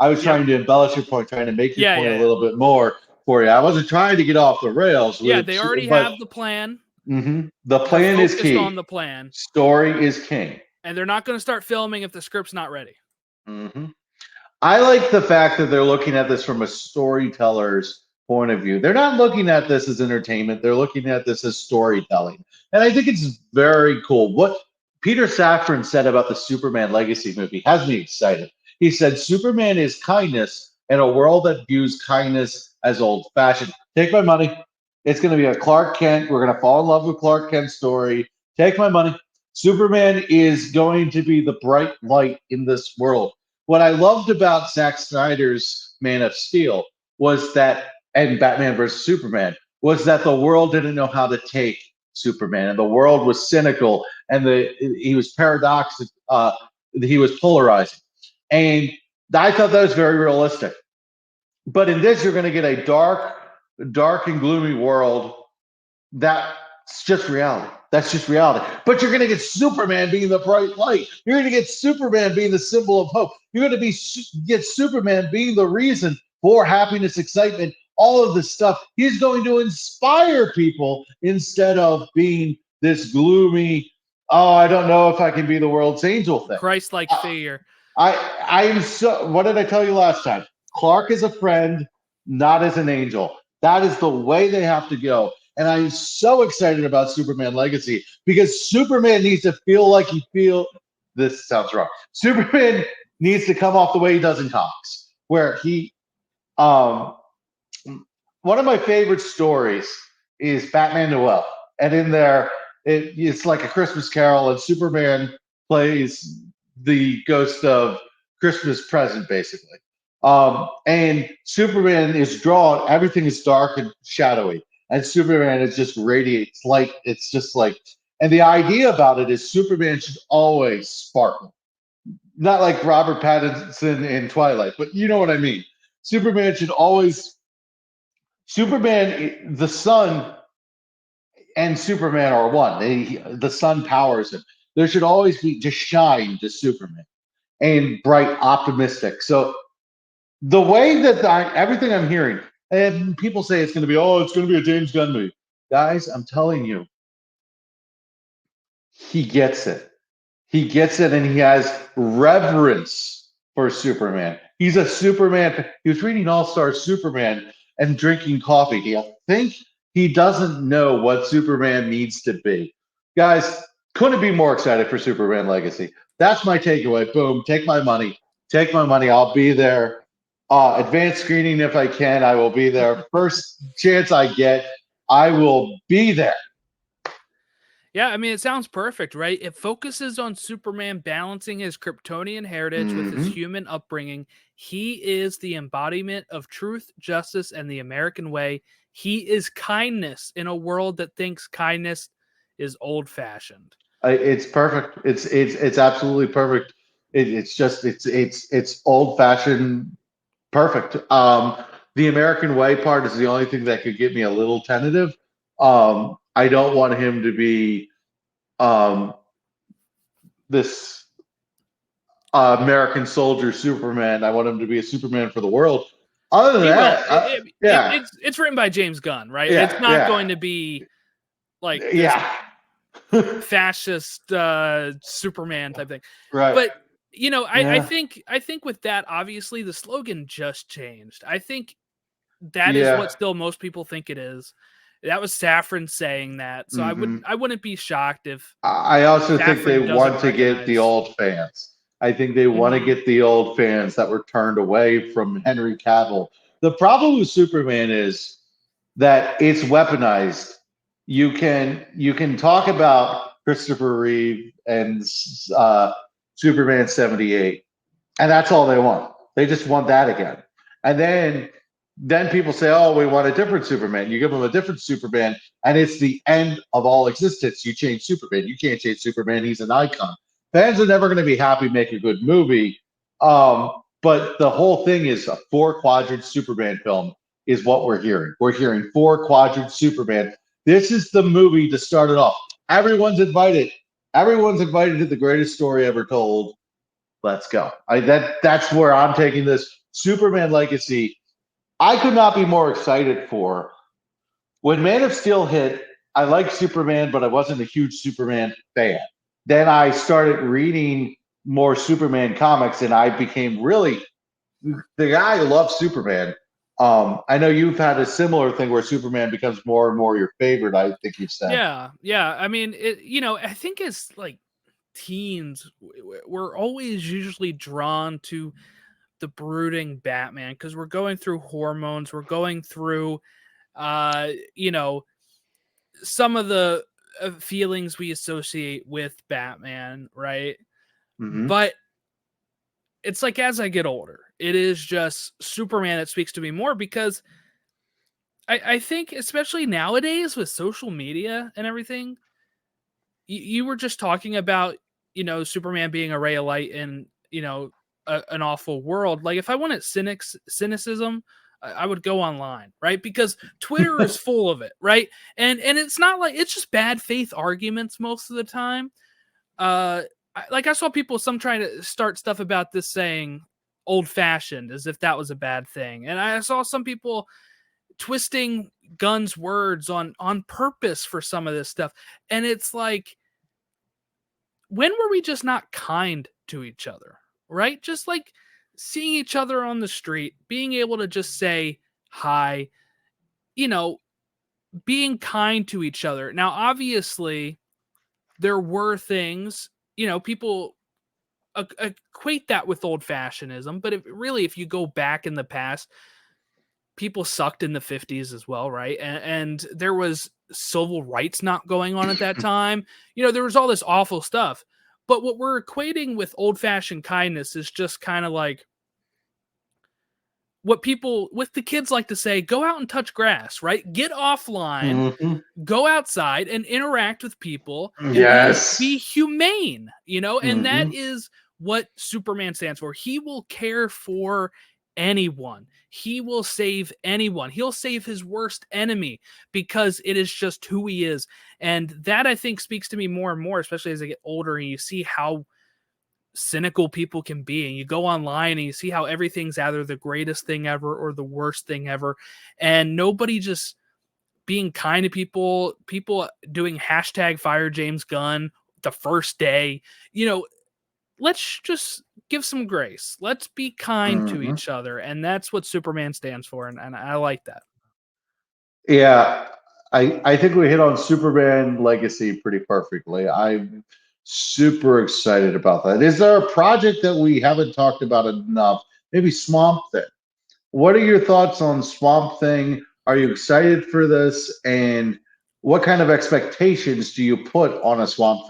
I was Yep. trying to embellish your point, trying to make your Yeah, point yeah, a yeah. little bit more for you. I wasn't trying to get off the rails, Yeah, they already but have the plan. the They're plan is focused key. on the plan. Story is king. And they're not going to start filming if the script's not ready. hmm I like the fact that they're looking at this from a storyteller's point of view. They're not looking at this as entertainment. They're looking at this as storytelling. And I think it's very cool. What Peter Safran said about the Superman Legacy movie has me excited. He said, Superman is kindness in a world that views kindness as old fashioned. Take my money. It's going to be a Clark Kent. We're going to fall in love with Clark Kent's story. Take my money. Superman is going to be the bright light in this world. What I loved about Zack Snyder's Man of Steel was that, and Batman versus Superman, was that the world didn't know how to take Superman, and the world was cynical, and he was paradoxical, he was polarizing, and I thought that was very realistic. But in this, you're going to get a dark and gloomy world that's just reality. That's just reality. But you're going to get Superman being the bright light. You're going to get Superman being the symbol of hope. You're going to get Superman being the reason for happiness, excitement, all of this stuff. He's going to inspire people instead of being this gloomy, oh, I don't know if I can be the world's angel thing. Christ-like figure. I am so. What did I tell you last time? Clark is a friend, not as an angel. That is the way they have to go. And I'm so excited about Superman Legacy because Superman needs to feel like this sounds wrong. Superman needs to come off the way he does in comics, where one of my favorite stories is Batman Noel. And in there, it's like a Christmas Carol, and Superman plays the ghost of Christmas present, basically. And Superman is drawn, everything is dark and shadowy. And Superman is just radiates light. It's just like, and the idea about it is Superman should always sparkle. Not like Robert Pattinson in Twilight, but you know what I mean. Superman should always, Superman, the sun and Superman are one. The sun powers him. There should always be just shine to Superman and bright, optimistic. So the way that everything I'm hearing, and people say it's going to be, it's going to be a James Gunn movie. Guys, I'm telling you, he gets it. He gets it, and he has reverence for Superman. He's a Superman. He was reading All Star Superman and drinking coffee. Do you think he doesn't know what Superman needs to be? Guys, couldn't be more excited for Superman Legacy. That's my takeaway. Boom. Take my money. Take my money. I'll be there. Advanced screening if I can. I will be there. First chance I get, I will be there. Yeah, I mean, it sounds perfect, right? It focuses on Superman balancing his Kryptonian heritage with his human upbringing. He is the embodiment of truth, justice, and the American way. He is kindness in a world that thinks kindness is old-fashioned. It's perfect. It's absolutely perfect. It's old-fashioned perfect. The American way part is the only thing that could get me a little tentative. I don't want him to be this American soldier Superman. I want him to be a Superman for the world. Other than that, it's written by James Gunn, right? Yeah, it's not going to be like fascist Superman type thing, right? But I think with that, obviously the slogan just changed. I think that is what still most people think it is. That was Safran saying that, so I wouldn't be shocked if. I also think they want to get the old fans. I think they want to get the old fans that were turned away from Henry Cavill. The problem with Superman is that it's weaponized. You can talk about Christopher Reeve and Superman 78, and that's all they want. They just want that again. And then people say, oh, we want a different Superman. You give them a different Superman, and it's the end of all existence. You change Superman. You can't change Superman. He's an icon. Fans are never going to be happy make a good movie. But the whole thing is a 4-quadrant Superman film is what we're hearing. We're hearing 4-quadrant Superman. This is the movie to start it off. Everyone's invited. Everyone's invited to the greatest story ever told. let's go. That's where I'm taking this. Superman Legacy, I could not be more excited for. When Man of Steel hit, I liked Superman, but I wasn't a huge Superman fan. Then I started reading more Superman comics, and I became really the guy who loves Superman. I know you've had a similar thing where Superman becomes more and more your favorite. I think you've said. Yeah. I mean, I think as like teens, we're always usually drawn to the brooding Batman because we're going through hormones, we're going through, you know, some of the feelings we associate with Batman, right? Mm-hmm. But it's like as I get older, it is just Superman that speaks to me more because I think, especially nowadays with social media and everything, you were just talking about, Superman being a ray of light in, an awful world. Like if I wanted cynicism, I would go online, right? Because Twitter is full of it, right? And it's not like it's just bad faith arguments most of the time. I saw some trying to start stuff about this saying old fashioned as if that was a bad thing. And I saw some people twisting Gunn's words on purpose for some of this stuff. And it's like, when were we just not kind to each other, right? Just like seeing each other on the street, being able to just say hi, being kind to each other. Now, obviously, there were things, people equate that with old fashionism, but if you go back in the past, people sucked in the 50s as well, right? And there was civil rights not going on at that time. There was all this awful stuff. But what we're equating with old-fashioned kindness is just kind of like what the kids like to say, go out and touch grass, right? Get offline, go outside and interact with people. Yes. Be humane, and that is what Superman stands for. He will care for anyone. He will save anyone. He'll save his worst enemy because it is just who he is. And that, I think, speaks to me more and more, especially as I get older and you see how cynical people can be, and you go online and you see how everything's either the greatest thing ever or the worst thing ever, and nobody just being kind to people doing hashtag fire James Gunn the first day. Let's just give some grace. Let's be kind to each other. And that's what Superman stands for. And I like that. Yeah. I think we hit on Superman Legacy pretty perfectly. I'm super excited about that. Is there a project that we haven't talked about enough? Maybe Swamp Thing. What are your thoughts on Swamp Thing? Are you excited for this? And what kind of expectations do you put on a Swamp